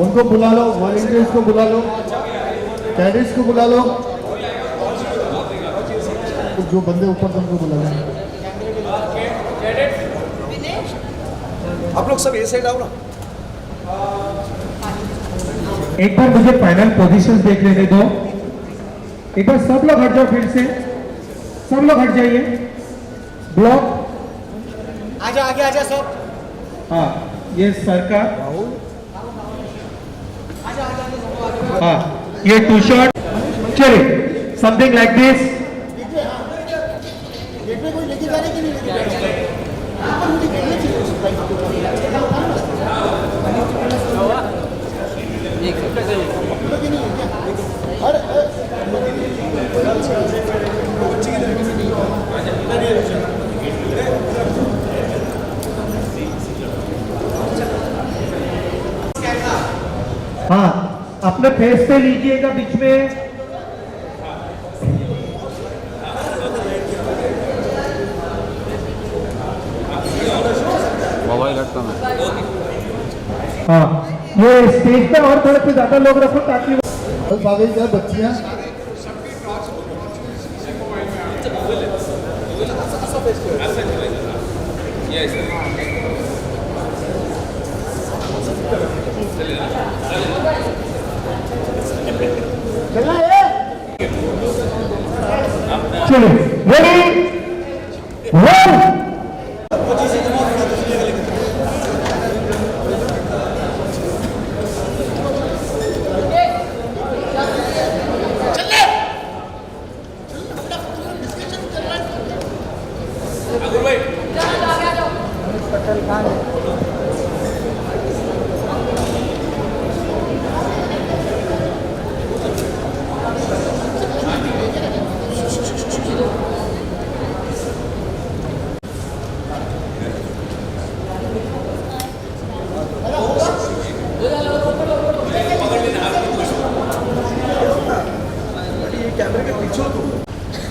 उनको बुला लो, वॉलंटियर्स को बुला लो, कैडेट्स को बुला लो, जो बंदे ऊपर थे उनको बुला लो। आप लोग सब ये साइड आओ ना। एक बार मुझे फाइनल पोजीशंस देख लेने दो। एक बार सब लोग हट जाओ, फिर से सब लोग हट जाइए। ब्लॉक आजा, आगे आजा सब। हाँ, ये सर का, हाँ ये टू शॉट। चलिए, समथिंग लाइक दिस। कोई लेके जा रहे कि नहीं लेके जा रहे? हाँ, अपने फेस पे लीजिएगा बीच में। मोबाइल रखता मैं। हाँ, ये स्टेज पे और थोड़े से ज्यादा लोग रखो ताकि बाबे क्या बच्चियां चलो, रेडी, वन।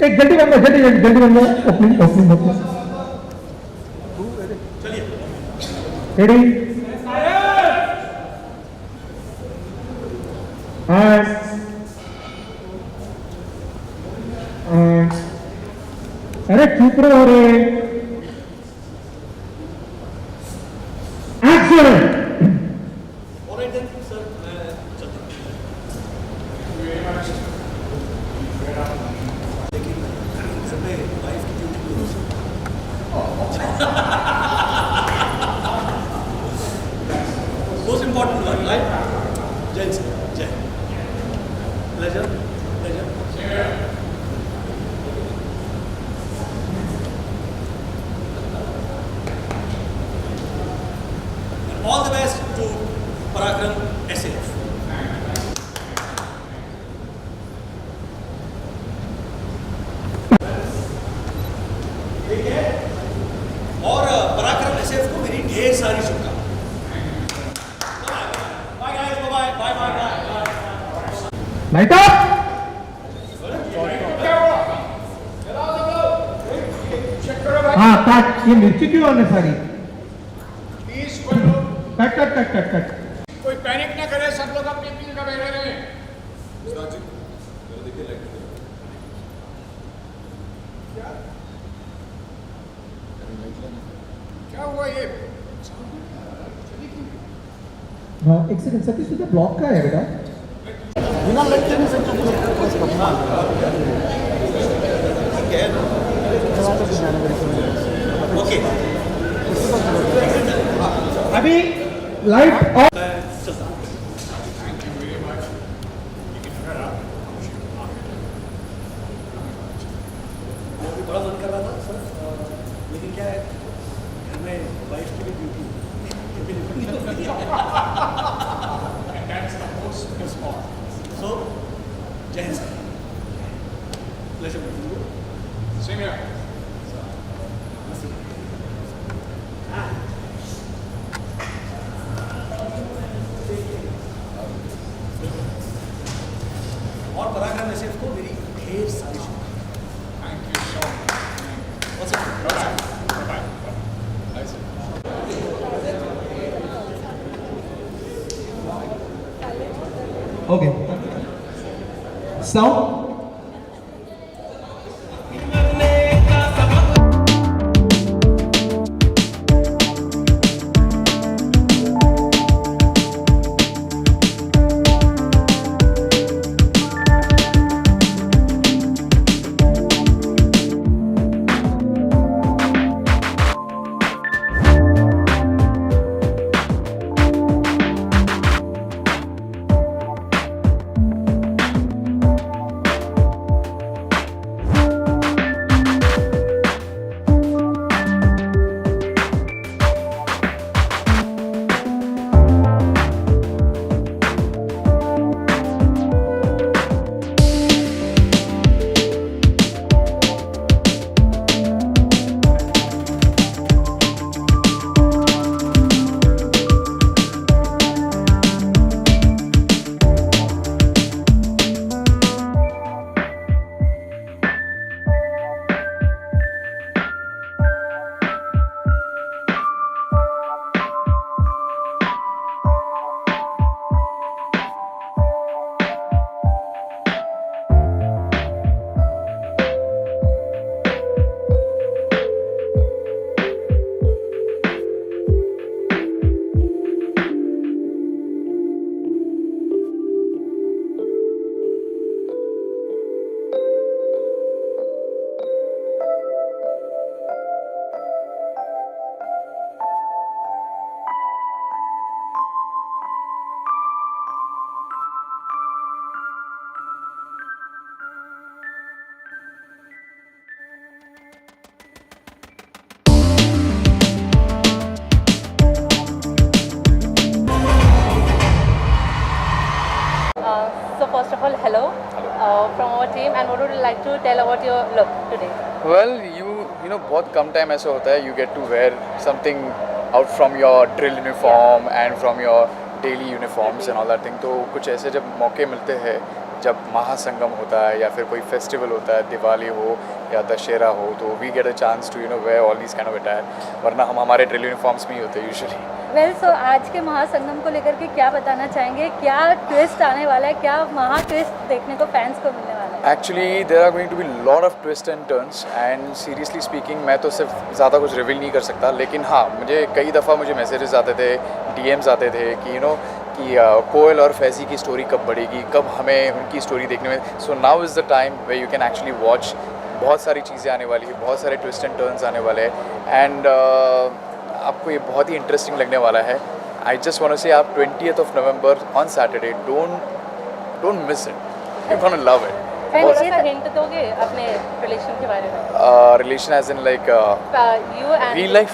एक जल्दी बंद, जल्दी बंद, ओपनिंग रेडी, अरे चुप रहो रे। Action. Most important one, right? Jai sir, Jai. Pleasure, pleasure. And all the best to Parakram SAF. ठीक है? और पराक्रम SAF को मेरी ढेर सारी शुभकामनाएं। Light up. हाँ कट, ये मिर्ची क्यों आने सारी? Cut cut cut cut cut. कोई पैनिक ना करे, सब लोग अपनी अपनी जगह बैठे रहे। क्या हुआ ये? हाँ एक सेकंड, सतीश तुझे ब्लॉक का है बेटा? बिना लड़के नहीं सकते। ओके, अभी लाइट ऑफ। बड़ा मन कर रहा था सर, लेकिन क्या है घर में वाइफ की भी duty. So, Jai Hind sir. Pleasure meeting you. Same here. और पराक्रम SAF को मेरी ढेर सारी शुभकामनाएं। Thank you so much. What's up? Bye bye. Bye. Bye. Okay. Sound. So first of all, hello, from our team, and what would you like to tell about your look today? Well, you know बहुत कम time ऐसा होता है you get to wear something out from your drill uniform and from your daily uniforms and all that thing. तो कुछ ऐसे जब मौके मिलते हैं, जब महासंगम होता है या फिर कोई फेस्टिवल होता है, दिवाली हो या दशहरा हो, तो we get a chance to wear all these kind of attire. वरना हम हमारे drill uniforms में ही होते हैं usually. वेल सो आज के महासंगम को लेकर के क्या बताना चाहेंगे, क्या ट्विस्ट आने वाला है, क्या महा ट्विस्ट देखने को फैंस को मिलने वाला है? Actually, there are going to be lot of twists and turns and seriously speaking मैं तो सिर्फ ज़्यादा कुछ रिवील नहीं कर सकता, लेकिन हाँ मुझे कई दफ़ा मुझे मैसेजेस आते थे, DMs आते थे कि कि कोयल और फैज़ी की स्टोरी कब बढ़ेगी, कब हमें उनकी स्टोरी देखने में. So now is the time way you can actually watch. बहुत सारी चीज़ें आने वाली है, बहुत सारे ट्विस्ट एंड टर्न्स आने वाले हैं एंड आपको ये बहुत ही इंटरेस्टिंग लगने वाला है. आई जस्ट वांट टू से आप 20th of November on Saturday don't miss it, you gonna love it. Friends ये हिंट दोगे अपने रिलेशन के बारे में? Relation as in like you and real like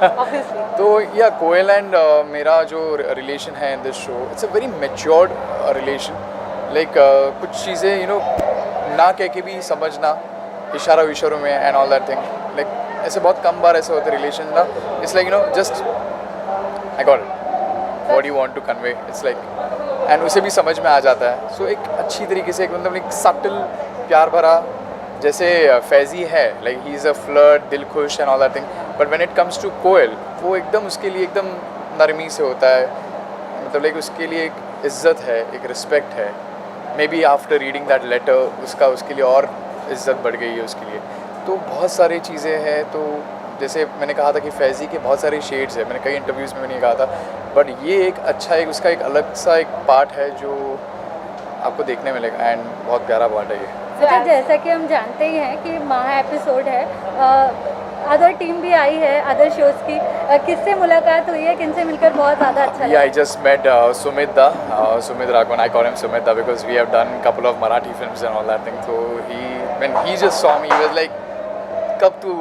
obviously. तो या कोयल एंड मेरा जो रिलेशन है in this show, it's a very matured relation. Like कुछ चीज़ें ना कह के भी समझना, इशारा विशारों में and all that thing. Like ऐसे बहुत कम बार ऐसे होते रिलेशन ना. It's like just I got it, what you want to convey. It's like and उसे भी समझ में आ जाता है. सो एक अच्छी तरीके से एक सटल प्यार भरा, जैसे फैज़ी है like he is a flirt, दिल खुश and all that thing. But when it comes to Koyal, वो एकदम उसके लिए एकदम नरमी से होता है. मतलब लाइक उसके लिए एक इज़्ज़त है, एक रिस्पेक्ट है. Maybe after reading that letter उसके लिए और इज़्ज़त बढ़ गई है उसके लिए. तो बहुत सारी चीज़ें हैं. तो जैसे मैंने कहा था कि फैज़ी के बहुत सारे शेड्स हैं, मैंने कई इंटरव्यूज़ में मैंने कहा था, बट ये एक अच्छा एक उसका एक अलग सा एक पार्ट है जो आपको देखने मिलेगा एंड बहुत प्यारा पार्ट है ये. अच्छा, जैसा कि हम जानते ही हैं कि महा एपिसोड है, अदर टीम भी आई है अदर शोज़ की, किससे मुलाकात हुई है, किनसे मिलकर बहुत ज़्यादा अच्छा लगा? I just met Sumit Raghavan. I call him Sumit because we have done couple of Marathi films and all that thing. So when he just saw me, he was like, कब तू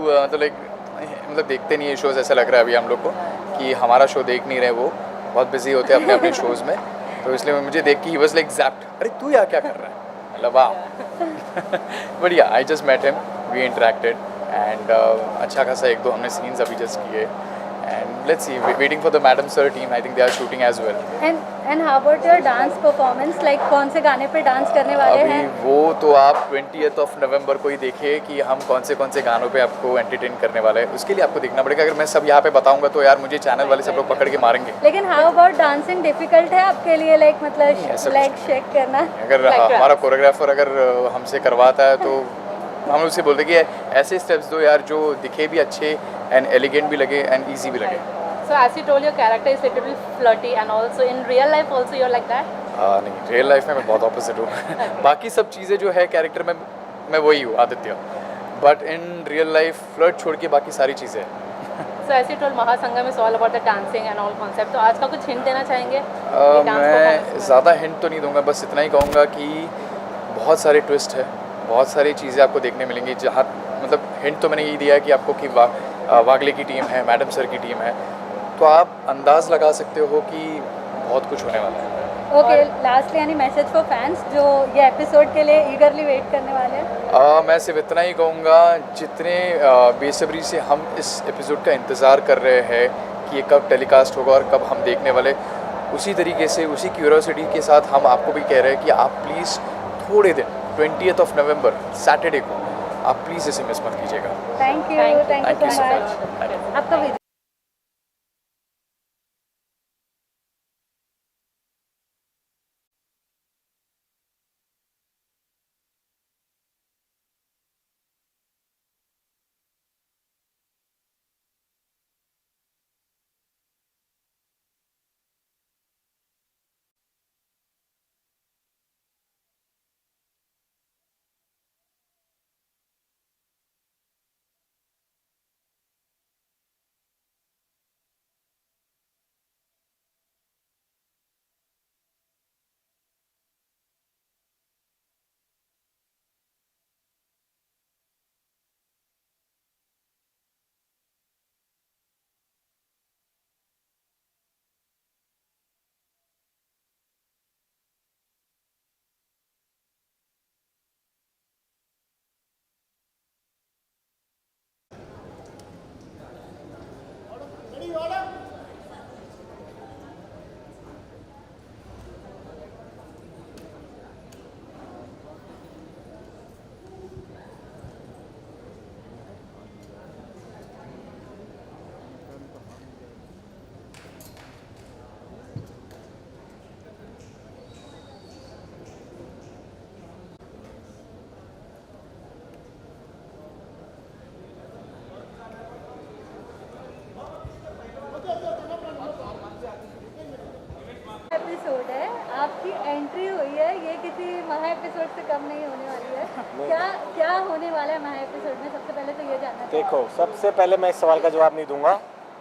मतलब देखते नहीं है शोज़, ऐसा लग रहा है अभी हम लोग को कि हमारा शो देख नहीं रहे, वो बहुत बिजी होते हैं अपने अपने शोज़ में. तो इसलिए मुझे देख के ही वॉज लाइक ज़ैप्ड, अरे तू यहाँ क्या कर रहा है, मतलब वाह. But yeah I just met him, we interacted and अच्छा खासा 1-2 हमने सीन्स अभी जस्ट किए and let's see, waiting for the Madam Sir team. I think they are shooting as well. And how about your dance performance? Like कौन से गाने पे dance करने वाले अभी हैं? वो तो आप 20th of November को ही देखिए कि हम कौन से गानों पे आपको एंटरटेन करने वाले हैं. उसके लिए आपको देखना पड़ेगा. अगर मैं सब यहाँ पे बताऊंगा तो यार मुझे चैनल वाले सब लोग पकड़ के मारेंगे. लेकिन how about dancing डिफिकल्ट है आपके लिए? लाइक मतलब ऐसा लेग कुछ शेक करना? अगर हमारा कोरियोग्राफर अगर हमसे करवाता है तो हम उससे बोलते कि ऐसे स्टेप्स दो यार जो दिखे भी अच्छे एंड एलिगेंट भी लगे एंड ईजी भी लगे. So as you told, your character is little bit flirty, and also in real life also you're like that. नहीं, रियल लाइफ में मैं बहुत ऑपोजिट हूँ. बाकी सब चीज़ें जो है कैरेक्टर में मैं वही हूँ, Aditya. But in real life flirt छोड़ के बाकी सारी चीज़ें. So as you told, Mahasangam is all about the dancing and all concept. तो आज का कुछ हिंट देना चाहेंगे? मैं ज़्यादा हिंट तो नहीं दूंगा, बस इतना ही कहूँगा कि बहुत सारे ट्विस्ट है, बहुत सारी चीज़ें आपको देखने मिलेंगी. जहाँ मतलब हिंट तो मैंने यही दिया है कि आपको कि वागले की टीम है, मैडम सर की टीम है, तो आप अंदाज़ लगा सकते हो कि बहुत कुछ होने वाला है. ओके, लास्टली यानी मैसेज फॉर फैंस जो ये एपिसोड के लिए ईगरली वेट करने वाले हैं. मैं सिर्फ इतना ही कहूँगा, जितने बेसब्री से हम इस एपिसोड का इंतज़ार कर रहे हैं कि ये कब टेलीकास्ट होगा और कब हम देखने वाले, उसी तरीके से उसी क्यूरियोसिटी के साथ हम आपको भी कह रहे हैं कि आप प्लीज़ थोड़े दिन 20th of November सैटरडे को आप प्लीज़ इसे मिस मत कीजिएगा. Thank you so much. आपका वीडियो एपिसोड है, आपकी एंट्री हुई है, ये किसी महा एपिसोड से कम नहीं होने वाली है. क्या होने वाला है महा एपिसोड में? सबसे पहले तो ये जानना. देखो, सबसे पहले मैं इस सवाल का जवाब नहीं दूंगा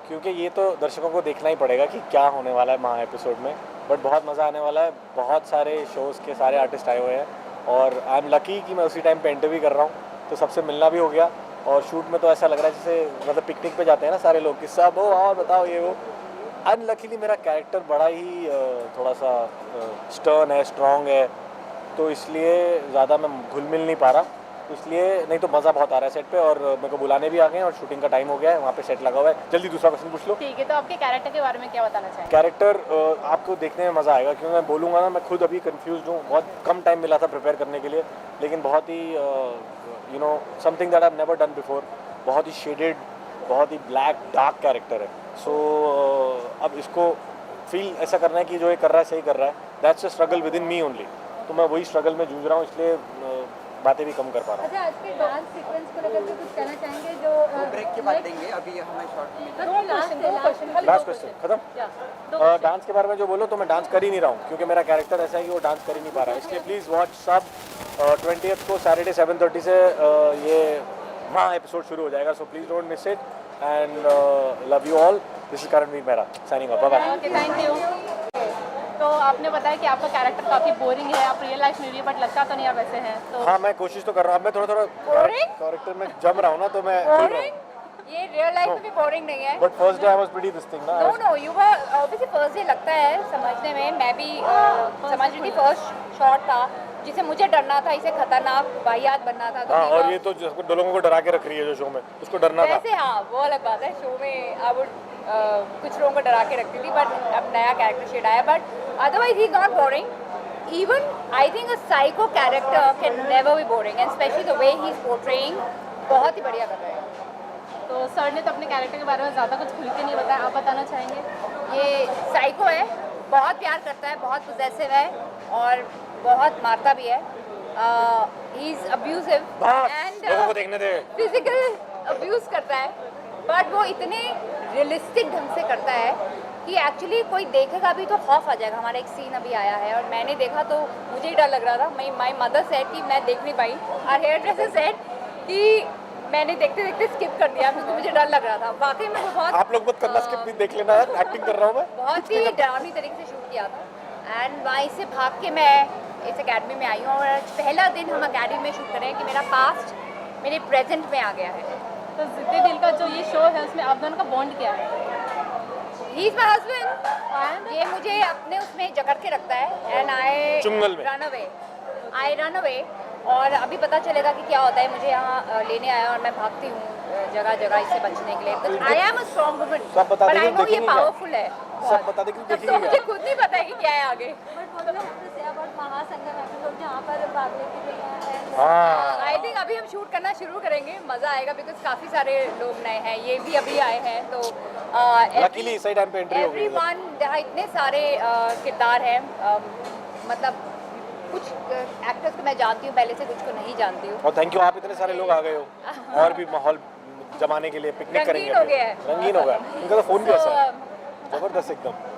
क्योंकि ये तो दर्शकों को देखना ही पड़ेगा कि क्या होने वाला है महा एपिसोड में. बट बहुत मज़ा आने वाला है. बहुत सारे शोज़ के सारे आर्टिस्ट आए हुए हैं और आई एम लकी कि मैं उसी टाइम पे इंटरव्यू कर रहा हूँ, तो सबसे मिलना भी हो गया. और शूट में तो ऐसा लग रहा है जैसे मतलब पिकनिक पे जाते हैं ना सारे लोग कि सब हो और बताओ ये वो. अनलकीली मेरा कैरेक्टर बड़ा ही थोड़ा सा स्टर्न है, स्ट्रॉन्ग है, तो इसलिए ज़्यादा मैं घुल मिल नहीं पा रहा. इसलिए नहीं तो मज़ा बहुत आ रहा है सेट पे और मेरे को बुलाने भी आ गए हैं और शूटिंग का टाइम हो गया है, वहाँ पे सेट लगा हुआ है. जल्दी दूसरा क्वेश्चन पूछ लो. ठीक है, तो आपके कैरेक्टर के बारे में क्या बताना चाहेंगे? कैरेक्टर आपको देखने में मज़ा आएगा क्योंकि मैं बोलूँगा ना, मैं खुद अभी कंफ्यूज हूँ. बहुत कम टाइम मिला था प्रिपेयर करने के लिए, लेकिन बहुत ही you know something that I have never done before. बहुत ही शेडेड, बहुत ही ब्लैक डार्क कैरेक्टर है. सो अब इसको फील ऐसा करना है कि जो ये कर रहा है सही कर रहा है. That's a struggle with in me only. तो मैं वही स्ट्रगल में जूझ रहा हूँ, इसलिए बातें भी कम कर पा रहा हूँ. अच्छा, आज के डांस सीक्वेंस को लेकर के कुछ कहना चाहेंगे? जो ब्रेक के बाद देंगे, अभी हमें शॉर्ट में. लास्ट क्वेश्चन खत्म. डांस के बारे में जो बोलो तो मैं डांस कर ही नहीं रहा हूँ क्योंकि मेरा कैरेक्टर ऐसा है कि वो डांस कर ही नहीं पा रहा है. इसलिए प्लीज़ वॉच सब. 20th को सैटरडे 7:30 से ये माँ एपिसोड शुरू हो जाएगा. So please don't miss it and love you all. This is Karanveer Mehra signing off. Bye bye. Okay, thank you. तो आपने बताया कि आपका कैरेक्टर काफ़ी बोरिंग है, आप रियल लाइफ में भी, बट लगता तो नहीं आप वैसे हैं. तो हाँ, मैं कोशिश तो कर रहा हूँ. अब मैं थोड़ा कैरेक्टर में जम रहा हूँ ना, तो मैं ये रियल लाइफ में भी बोरिंग नहीं है. But first day I was pretty this thing ना. No you were obviously first day लगता है समझने में. मैं भी समझ रही थी, फर्स्ट शॉट था जिसे मुझे डरना था, इसे खतरनाक वाहियात बनना था। तो हाँ, वीवा- और ये तो जो लोगों को डरा के रख रही है जो शो में, उसको डरना था। वैसे हाँ, वो अलग बात है। शो में अब कुछ लोगों को डरा के रखती थी, बट अब नया कैरेक्टर शेड आया, but otherwise he is not boring. Even I think a psycho character can never be boring, and specially the way he is portraying, बहुत ही बढ़िया कर रहे हैं। तो सर ने तो अपने कैरेक्टर के बारे में ज़्यादा कुछ खुल के नहीं बताया, आप बताना चाहेंगे? ये साइको है, बहुत प्यार करता है, बहुत पोजेसिव है और बहुत मारता भी है। ही इज अब्यूजिव बस लोगों को देखने दे। फिजिकल अब्यूज करता है, बट वो इतने रियलिस्टिक ढंग से करता है कि एक्चुअली कोई देखेगा भी तो खौफ आ जाएगा। हमारा एक सीन अभी आया है और मैंने देखा तो मुझे ही डर लग रहा था। माई मदर सेड कि मैं देख नहीं पाई, और हेयर ड्रेसर सेड कि मैंने देखते देखते स्किप कर दिया क्योंकि मुझे डर लग रहा था। वाकई में वो बहुत आप लोग मत करना, स्किप भी देख लेना है, एक्टिंग कर रहा हूँ मैं। बहुत ही डरावनी तरीके से शूट किया था, एंड वहीं से भाग के मैं इस एकेडमी में आई हूँ। और आज पहला दिन हम एकेडमी में शूट कर रहे हैं कि मेरा पास्ट मेरे प्रेजेंट में आ गया है। तो जिद्दी दिल का जो ये शो है उसमें आप दोनों का बॉन्ड क्या है? He is my husband. ये मुझे अपने उसमें जकड़ के रखता है, एंड आई चुंगल में रन अवे। और अभी पता चलेगा कि क्या होता है। मुझे यहाँ लेने आया और मैं भागती हूँ जगह जगह इससे बचने के लिए। I am a strong woman, सब बता बट देंगे, आई नो ये देखेंगे क्या? पावरफुल है। सब बता देंगे, तब देखेंगे तो क्या? मुझे खुद नहीं पता है कि क्या है आगे। महासंगम एपिसोड जहाँ पर भाग लेती गई हैं। हाँ, आई थिंक अभी हम शूट करना शुरू करेंगे, मज़ा आएगा, बिकॉज काफ़ी सारे लोग नए हैं, ये भी अभी आए हैं। तो लकीली सही टाइम पे एंट्री हो गई। एवरीवन, यहाँ इतने सारे किरदार हैं। मतलब कुछ एक्टर्स को मैं जानती हूँ पहले से, कुछ को नहीं जानती हूँ। और थैंक यू, आप इतने सारे लोग आ गए हो और भी माहौल जमाने के लिए पिकनिक रंगीन करेंगे। हो अभी। गया है। रंगीन हो गया, उनका तो फोन भी So, ऐसा है, जबरदस्त एकदम।